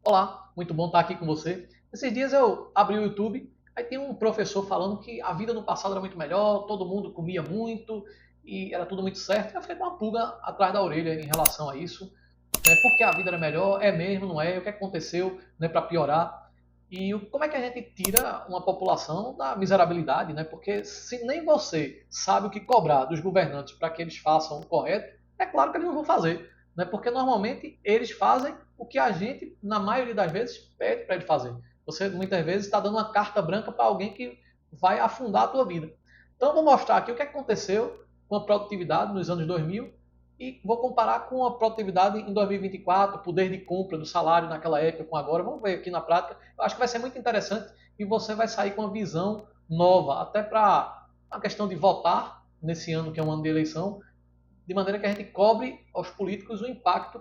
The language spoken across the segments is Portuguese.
Olá, muito bom estar aqui com você. Esses dias eu abri o YouTube, aí tem um professor falando que a vida no passado era muito melhor, todo mundo comia muito e era tudo muito certo. Eu fiquei com uma pulga atrás da orelha em relação a isso, né? Porque a vida era melhor, é mesmo, não é? O que aconteceu, né, para piorar? E como é que a gente tira uma população da miserabilidade, né? Porque se nem você sabe o que cobrar dos governantes para que eles façam o correto, é claro que eles não vão fazer, né? Porque normalmente eles fazem o que a gente, na maioria das vezes, pede para ele fazer. Você muitas vezes está dando uma carta branca para alguém que vai afundar a tua vida. Então, eu vou mostrar aqui o que aconteceu com a produtividade nos anos 2000 e vou comparar com a produtividade em 2024, o poder de compra do salário naquela época com agora. Vamos ver aqui na prática. Eu acho que vai ser muito interessante e você vai sair com uma visão nova, até para a questão de votar nesse ano, que é um ano de eleição, de maneira que a gente cobre aos políticos o impacto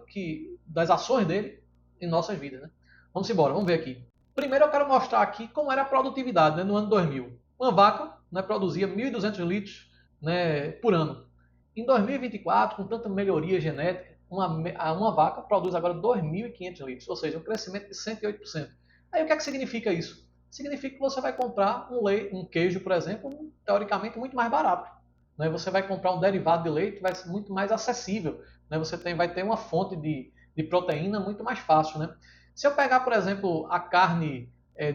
das ações dele em nossas vidas. Né? Vamos embora, vamos ver aqui. Primeiro eu quero mostrar aqui como era a produtividade, né, no ano 2000. Uma vaca, né, produzia 1.200 litros, né, por ano. Em 2024, com tanta melhoria genética, uma vaca produz agora 2.500 litros, ou seja, um crescimento de 108%. Aí o que é que significa isso? Significa que você vai comprar um queijo, por exemplo, teoricamente muito mais barato. Né? Você vai comprar um derivado de leite, vai ser muito mais acessível. Né? Vai ter uma fonte de proteína muito mais fácil. Né? Se eu pegar, por exemplo, a carne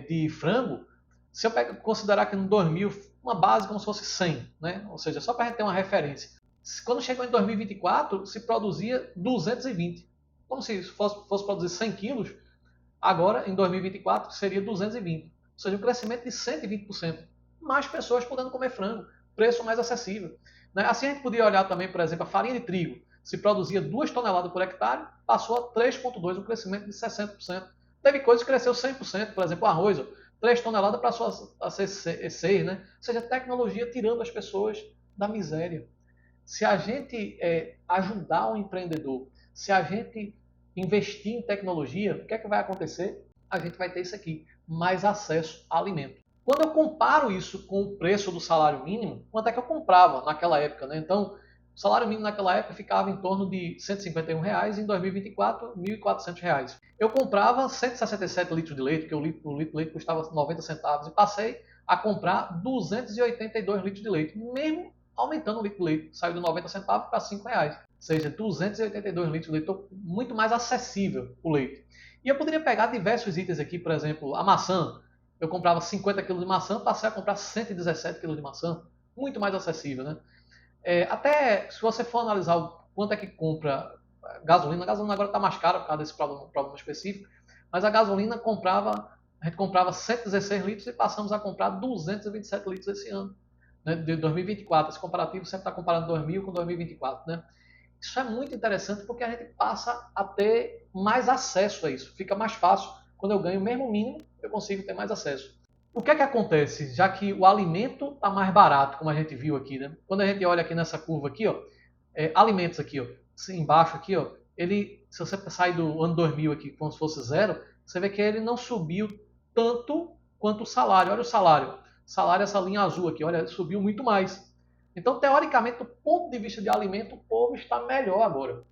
de frango, se eu considerar que no 2000 uma base como se fosse 100, né? Ou seja, só para a gente ter uma referência. Quando chegou em 2024, se produzia 220. Como se fosse produzir 100 quilos, agora em 2024 seria 220. Ou seja, um crescimento de 120%. Mais pessoas podendo comer frango, preço mais acessível. Né? Assim a gente podia olhar também, por exemplo, a farinha de trigo. Se produzia 2 toneladas por hectare, passou a 3,2, um crescimento de 60%. Teve coisas que cresceu 100%, por exemplo, o arroz. 3 toneladas passou a ser 6, né? Ou seja, a tecnologia tirando as pessoas da miséria. Se a gente ajudar o empreendedor, se a gente investir em tecnologia, o que é que vai acontecer? A gente vai ter isso aqui, mais acesso a alimento. Quando eu comparo isso com o preço do salário mínimo, quanto é que eu comprava naquela época? Né? Então, o salário mínimo naquela época ficava em torno de R$ 151, em 2024, R$ 1.400. Eu comprava 167 litros de leite, porque o litro de leite custava 90 centavos, e passei a comprar 282 litros de leite, mesmo aumentando o litro de leite. Saiu de 90 centavos para R$ 5. Ou seja, 282 litros de leite, muito mais acessível o leite. E eu poderia pegar diversos itens aqui, por exemplo, a maçã. Eu comprava 50 quilos de maçã, passei a comprar 117 quilos de maçã, muito mais acessível, né? Até se você for analisar o quanto é que compra gasolina, a gasolina agora está mais cara por causa desse problema específico, mas a gente comprava 116 litros e passamos a comprar 227 litros esse ano, né, de 2024. Esse comparativo sempre está comparando 2000 com 2024. Né? Isso é muito interessante porque a gente passa a ter mais acesso a isso. Fica mais fácil. Quando eu ganho o mesmo mínimo, eu consigo ter mais acesso. O que é que acontece? Já que o alimento está mais barato, como a gente viu aqui, né? Quando a gente olha aqui nessa curva aqui, ó, alimentos aqui, ó, assim, embaixo aqui, ó, se você sair do ano 2000 aqui como se fosse zero, você vê que ele não subiu tanto quanto o salário. Olha o salário. O salário, essa linha azul aqui, olha, subiu muito mais. Então, teoricamente, do ponto de vista de alimento, o povo está melhor agora.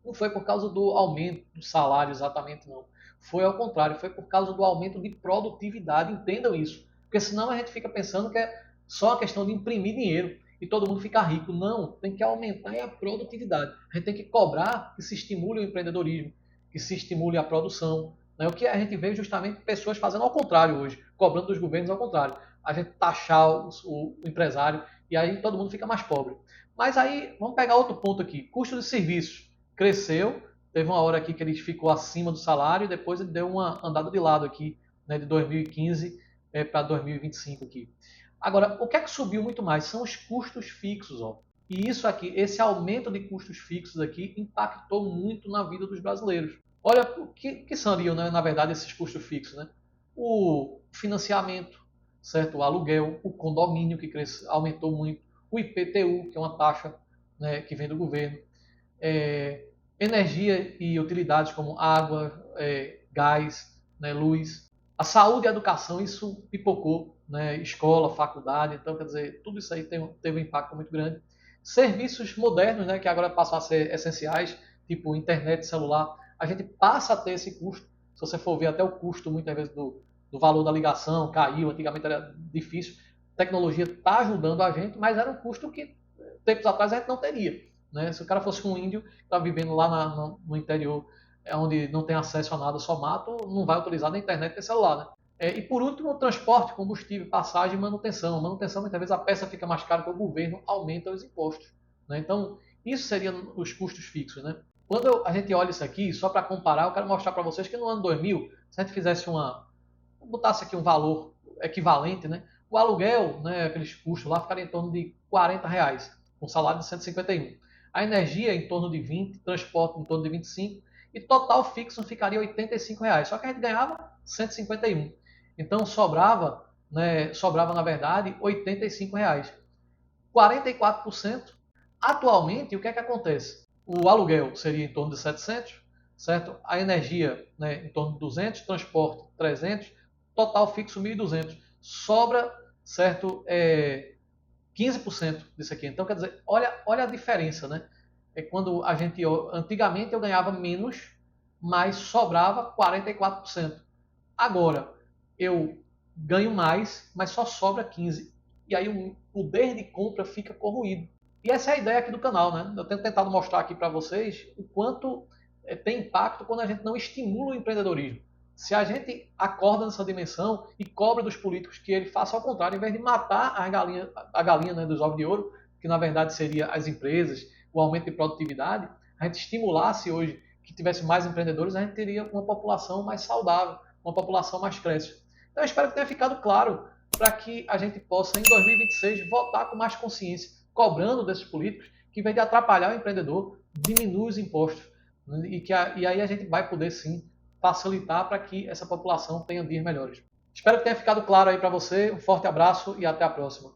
Não foi por causa do aumento do salário exatamente, não. Foi ao contrário, foi por causa do aumento de produtividade. Entendam isso. Porque senão a gente fica pensando que é só uma questão de imprimir dinheiro e todo mundo ficar rico. Não, tem que aumentar a produtividade. A gente tem que cobrar que se estimule o empreendedorismo, que se estimule a produção. Né? O que a gente vê justamente pessoas fazendo ao contrário hoje, cobrando dos governos ao contrário. A gente taxar o empresário e aí todo mundo fica mais pobre. Mas aí, vamos pegar outro ponto aqui. Custo de serviços cresceu, teve uma hora aqui que ele ficou acima do salário e depois ele deu uma andada de lado aqui, né, de 2015 para 2025 aqui. Agora, o que é que subiu muito mais? São os custos fixos. Ó. E isso aqui, esse aumento de custos fixos aqui impactou muito na vida dos brasileiros. Olha, o que seriam, né, na verdade, esses custos fixos? Né? O financiamento, certo? O aluguel, o condomínio que aumentou muito, o IPTU, que é uma taxa, né, que vem do governo, energia e utilidades como água, gás, né, luz, a saúde e a educação, isso pipocou, né, escola, faculdade, então quer dizer, tudo isso aí teve um impacto muito grande. Serviços modernos, né, que agora passam a ser essenciais, tipo internet, celular, a gente passa a ter esse custo, Se você for ver até o custo, muitas vezes, do valor da ligação caiu, antigamente era difícil. A tecnologia está ajudando a gente, mas era um custo que tempos atrás a gente não teria. Né? Se o cara fosse um índio que está vivendo lá no interior, onde não tem acesso a nada, só mato, não vai utilizar nem internet nem celular. Né? E por último, transporte, combustível, passagem e manutenção. Manutenção, muitas vezes a peça fica mais cara porque o governo aumenta os impostos. Né? Então, isso seriam os custos fixos. Né? Quando a gente olha isso aqui, só para comparar, eu quero mostrar para vocês que no ano 2000, se a gente fizesse botasse aqui um valor equivalente, né? O aluguel, né, aqueles custos lá, ficaria em torno de R$ 40, com um salário de 151. A energia em torno de 20, transporte em torno de 25 e total fixo ficaria R$ 85. Só que a gente ganhava 151. Então sobrava, né, sobrava na verdade R$ 85. 44%. Atualmente, o que é que acontece? O aluguel seria em torno de 700, certo? A energia, né, em torno de 200, transporte 300, total fixo 1.200. Sobra, certo, 15% disso aqui. Então, quer dizer, olha a diferença, né? Quando a gente, antigamente eu ganhava menos, mas sobrava 44%. Agora, eu ganho mais, mas só sobra 15%. E aí o poder de compra fica corroído. E essa é a ideia aqui do canal, né? Eu tenho tentado mostrar aqui para vocês o quanto tem impacto quando a gente não estimula o empreendedorismo. Se a gente acorda nessa dimensão e cobra dos políticos que ele faça ao contrário, em vez de matar a galinha, né, dos ovos de ouro, que na verdade seria as empresas, o aumento de produtividade, a gente estimulasse hoje que tivesse mais empreendedores, a gente teria uma população mais saudável, uma população mais crescente. Então eu espero que tenha ficado claro para que a gente possa, em 2026, votar com mais consciência, cobrando desses políticos que, em vez de atrapalhar o empreendedor, diminui os impostos. Né? E aí a gente vai poder, sim, facilitar para que essa população tenha dias melhores. Espero que tenha ficado claro aí para você. Um forte abraço e até a próxima.